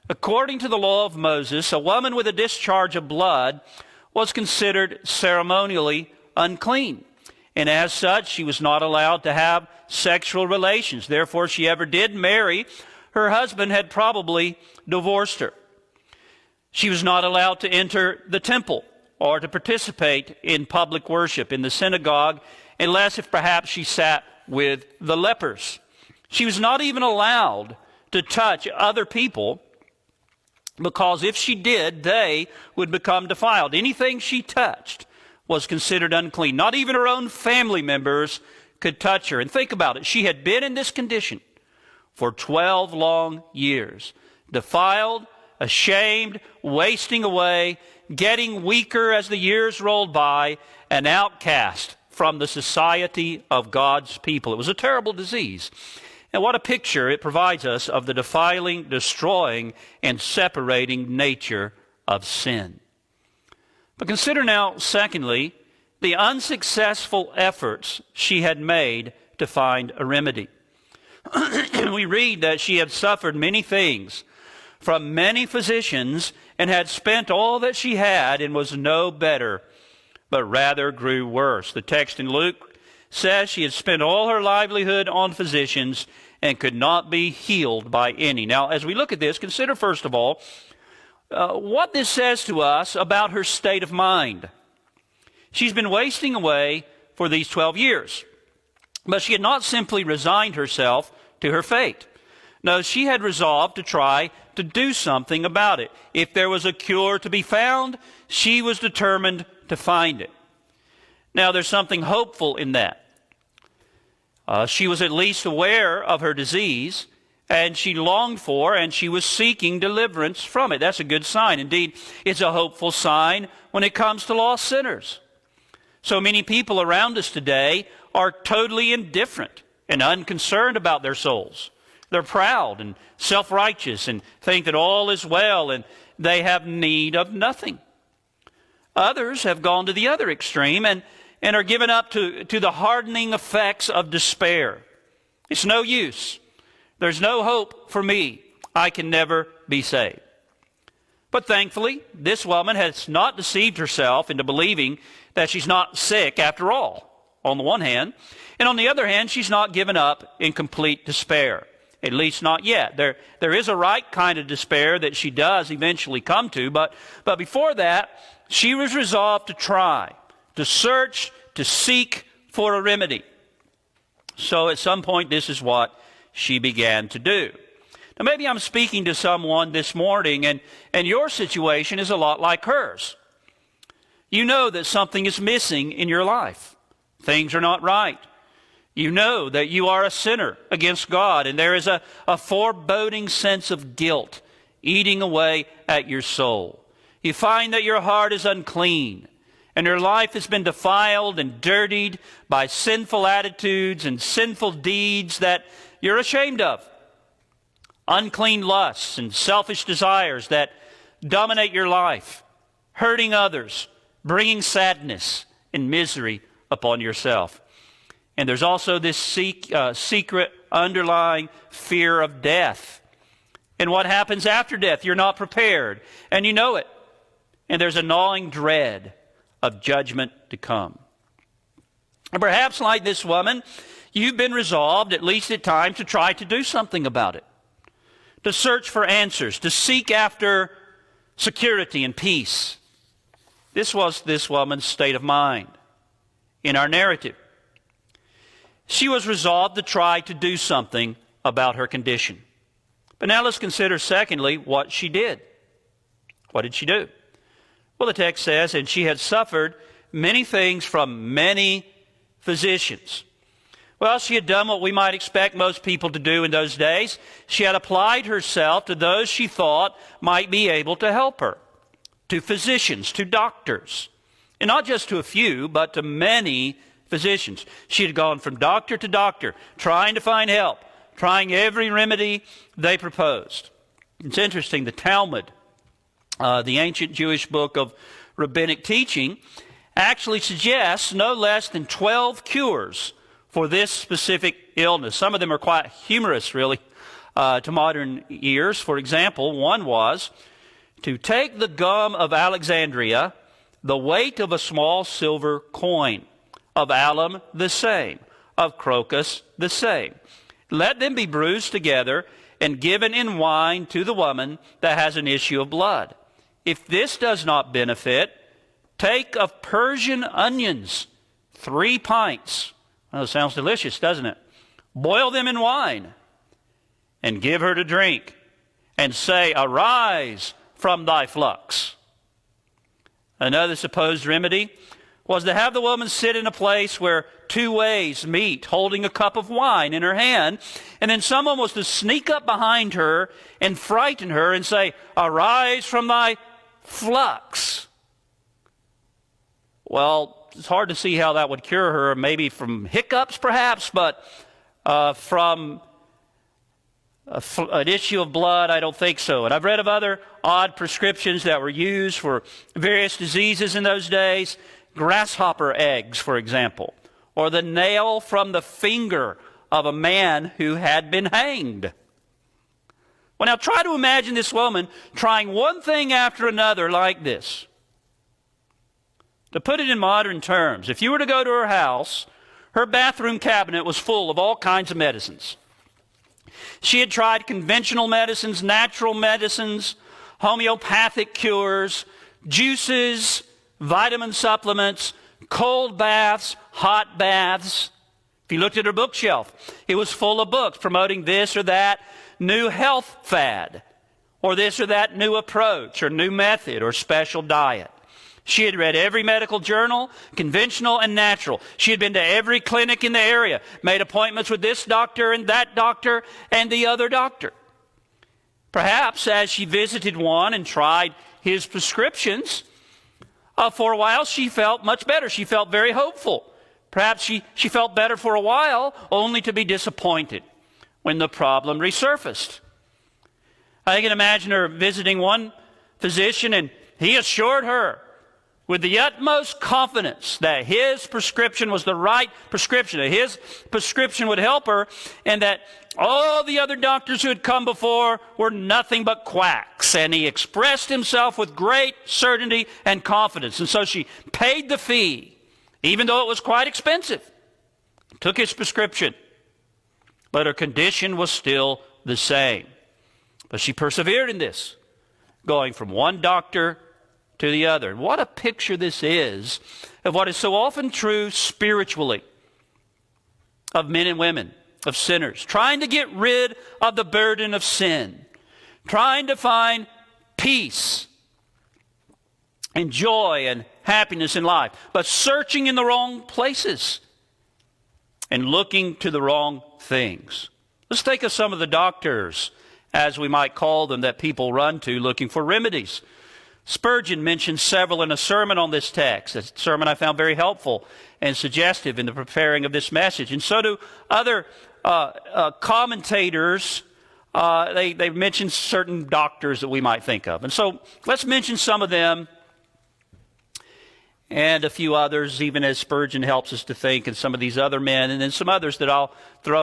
According to the law of Moses, a woman with a discharge of blood was considered ceremonially unclean. And as such, she was not allowed to have sexual relations. Therefore, if she ever did marry, her husband had probably divorced her. She was not allowed to enter the temple or to participate in public worship in the synagogue, unless if perhaps she sat with the lepers. She was not even allowed to touch other people, because if she did, they would become defiled. Anything she touched was considered unclean. Not even her own family members could touch her. And think about it. She had been in this condition for 12 long years. Defiled, ashamed, wasting away, getting weaker as the years rolled by, an outcast from the society of God's people. It was a terrible disease. And what a picture it provides us of the defiling, destroying, and separating nature of sin. But consider now, secondly, the unsuccessful efforts she had made to find a remedy. We read that she had suffered many things from many physicians and had spent all that she had and was no better, but rather grew worse. The text in Luke says she had spent all her livelihood on physicians and could not be healed by any. Now, as we look at this, consider first of all what this says to us about her state of mind. She's been wasting away for these 12 years, but she had not simply resigned herself to her fate. No, she had resolved to try to do something about it. If there was a cure to be found, she was determined to find it. Now, there's something hopeful in that. She was at least aware of her disease, and she longed for and she was seeking deliverance from it. That's a good sign. Indeed, it's a hopeful sign when it comes to lost sinners. So many people around us today are totally indifferent and unconcerned about their souls. They're proud and self-righteous and think that all is well and they have need of nothing. Others have gone to the other extreme and are given up to the hardening effects of despair. It's no use. There's no hope for me. I can never be saved. But thankfully, this woman has not deceived herself into believing that she's not sick after all, on the one hand. And on the other hand, she's not given up in complete despair. At least not yet. There is a right kind of despair that she does eventually come to, but before that, she was resolved to try, to search, to seek for a remedy. So at some point, this is what she began to do. Now maybe I'm speaking to someone this morning and your situation is a lot like hers. You know that something is missing in your life. Things are not right. You know that you are a sinner against God, and there is a foreboding sense of guilt eating away at your soul. You find that your heart is unclean, and your life has been defiled and dirtied by sinful attitudes and sinful deeds that you're ashamed of. Unclean lusts and selfish desires that dominate your life, hurting others, bringing sadness and misery upon yourself. And there's also this secret underlying fear of death. And what happens after death? You're not prepared, and you know it. And there's a gnawing dread of judgment to come. And perhaps like this woman, you've been resolved, at least at times, to try to do something about it. To search for answers, to seek after security and peace. This was this woman's state of mind in our narrative. She was resolved to try to do something about her condition. But now let's consider, secondly, what she did. What did she do? Well, the text says, and she had suffered many things from many physicians. Well, she had done what we might expect most people to do in those days. She had applied herself to those she thought might be able to help her, to physicians, to doctors, and not just to a few, but to many physicians. She had gone from doctor to doctor, trying to find help, trying every remedy they proposed. It's interesting, the Talmud, the ancient Jewish book of rabbinic teaching, actually suggests no less than 12 cures for this specific illness. Some of them are quite humorous, really. to modern ears. For example, one was to take the gum of Alexandria, the weight of a small silver coin, of alum the same, of crocus the same. Let them be bruised together and given in wine to the woman that has an issue of blood. If this does not benefit, take of Persian onions, 3 pints. Oh, sounds delicious, doesn't it? Boil them in wine and give her to drink, and say, arise from thy flux. Another supposed remedy was to have the woman sit in a place where 2 ways meet, holding a cup of wine in her hand, and then someone was to sneak up behind her and frighten her and say, arise from thy flux. Well, it's hard to see how that would cure her, maybe from hiccups perhaps, but from an issue of blood, I don't think so. And I've read of other odd prescriptions that were used for various diseases in those days. Grasshopper eggs, for example, or the nail from the finger of a man who had been hanged. Well, now try to imagine this woman trying one thing after another like this. To put it in modern terms, if you were to go to her house, her bathroom cabinet was full of all kinds of medicines. She had tried conventional medicines, natural medicines, homeopathic cures, juices, vitamin supplements, cold baths, hot baths. If you looked at her bookshelf, it was full of books promoting this or that new health fad, or this or that new approach, or new method, or special diet. She had read every medical journal, conventional and natural. She had been to every clinic in the area, made appointments with this doctor and that doctor and the other doctor. Perhaps as she visited one and tried his prescriptions, for a while she felt much better. She felt very hopeful. Perhaps she felt better for a while, only to be disappointed when the problem resurfaced. I can imagine her visiting one physician, and he assured her with the utmost confidence that his prescription was the right prescription, that his prescription would help her, and that all the other doctors who had come before were nothing but quacks. And he expressed himself with great certainty and confidence. And so she paid the fee, even though it was quite expensive, took his prescription. But her condition was still the same. But she persevered in this, going from one doctor to the other. And what a picture this is of what is so often true spiritually of men and women, of sinners, trying to get rid of the burden of sin, trying to find peace and joy and happiness in life, but searching in the wrong places and looking to the wrong things. Let's think of some of the doctors, as we might call them, that people run to looking for remedies. Spurgeon mentioned several in a sermon on this text, a sermon I found very helpful and suggestive in the preparing of this message. And so do other commentators. They've mentioned certain doctors that we might think of. And so let's mention some of them and a few others, even as Spurgeon helps us to think, and some of these other men, and then some others that I'll throw